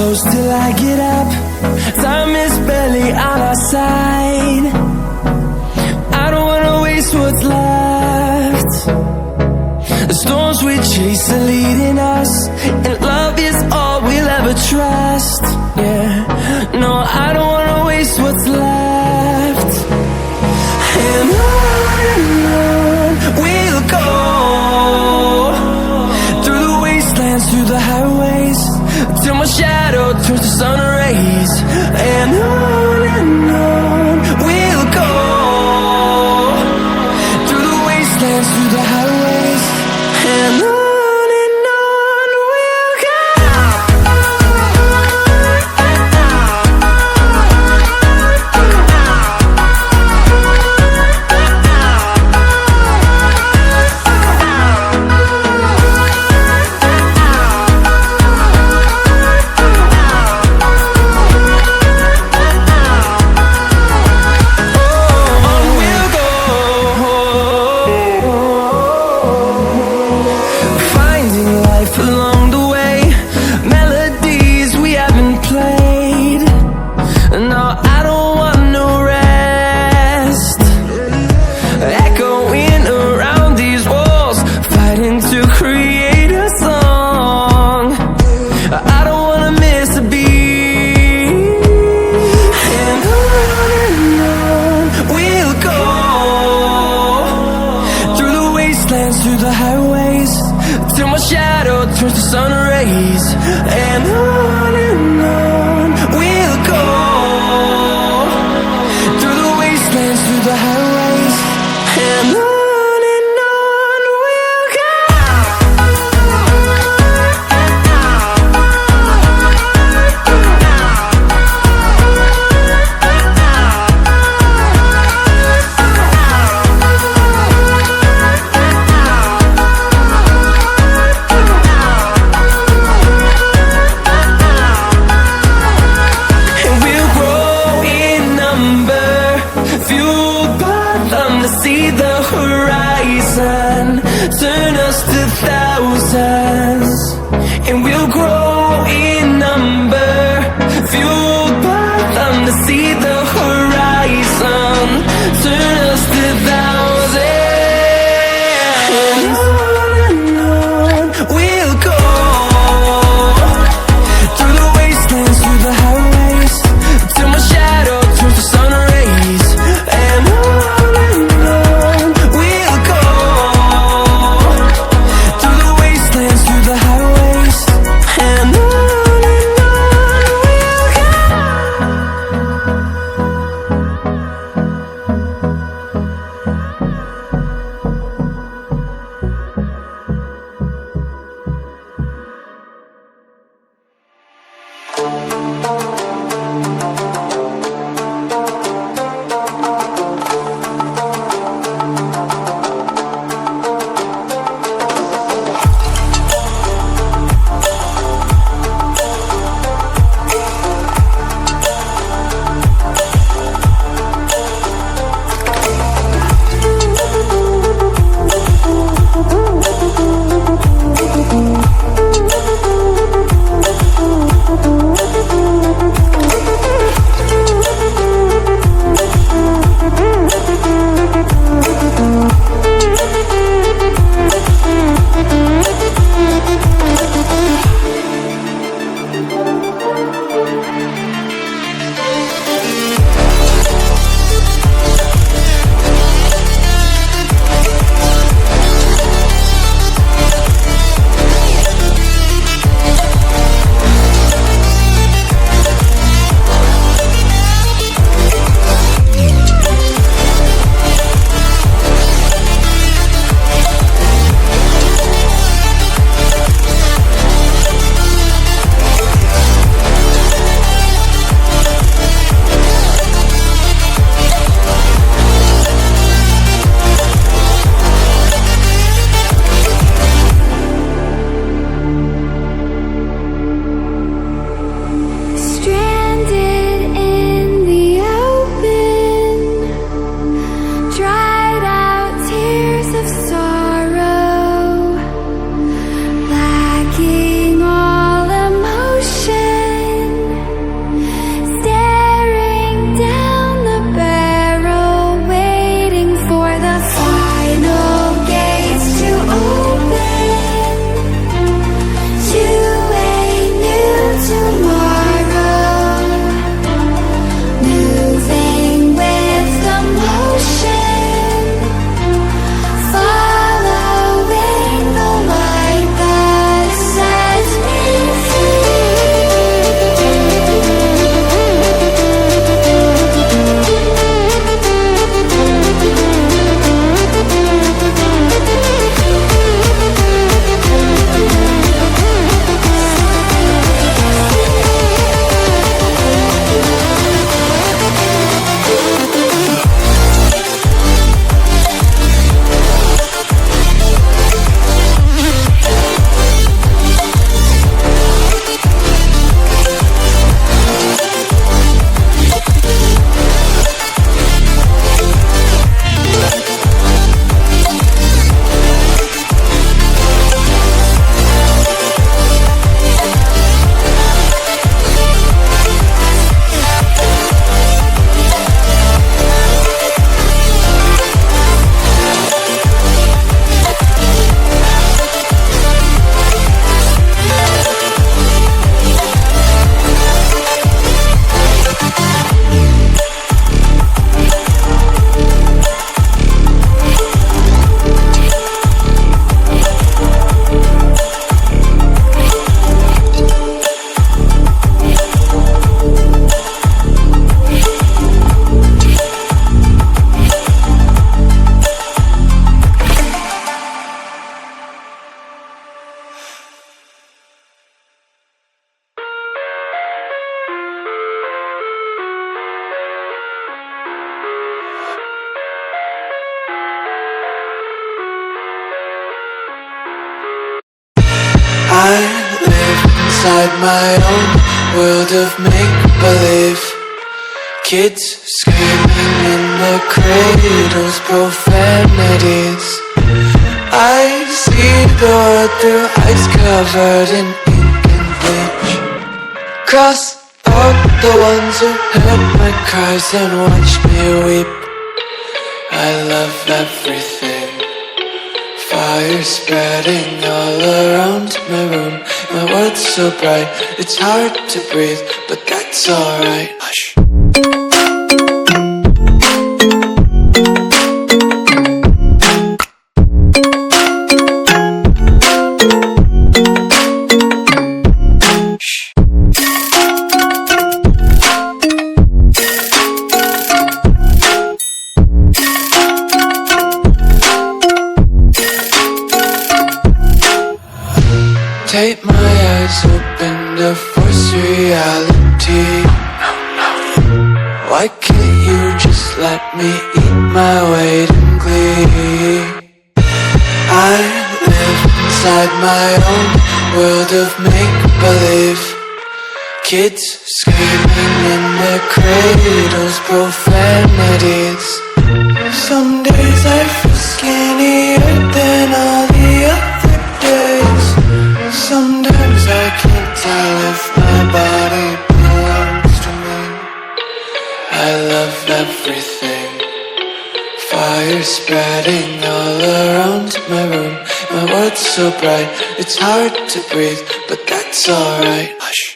close till I get up. Time is barely on our side. I don't wanna waste what's left. The storms we chase are leading us, and love is all we'll ever trust. Yeah, no, I don't wanna waste what's left. And on we'll go, through the wastelands, through the highways, till my shadow turns to sun rays. And on we'll go, through the wastelands, through the highways, and on we'll go. Along the way, melodies we haven't played. No, I don't want no rest. Echoing around these walls, fighting to create a song. I don't wanna miss a beat. And on we'll go, through the wastelands, through the highways, till my shadow turns to sun rays. And on we'll go, through the wastelands, through the highways, and on we'll go. See the horizon, turn us to thousands, and we'll grow in number, fueled by them to see the horizon, turn us to thousands. And on we'll go, through the wastelands, through the highways, till my shadow turns to sun rays. And we'll go, through the wastelands, my own world of make-believe. Kids screaming in their cradles, profanities. I see the world through eyes covered in ink and bleach. Cross out the ones who heard my cries and watched me weep. I love everything. Fire spreading all around my room. My world's so bright, it's hard to breathe, but that's alright. Hush. Take my eyes open to force reality. Why can't you just let me eat my weight in glee? I live inside my own world of make-believe. Kids screaming in their cradles, profanities. Some days I feel skinnier than all the other days. Sometimes I can't tell if my body belongs to me. I love everything. Fire spreading all around my room. My world's so bright, it's hard to breathe, but that's alright. Hush.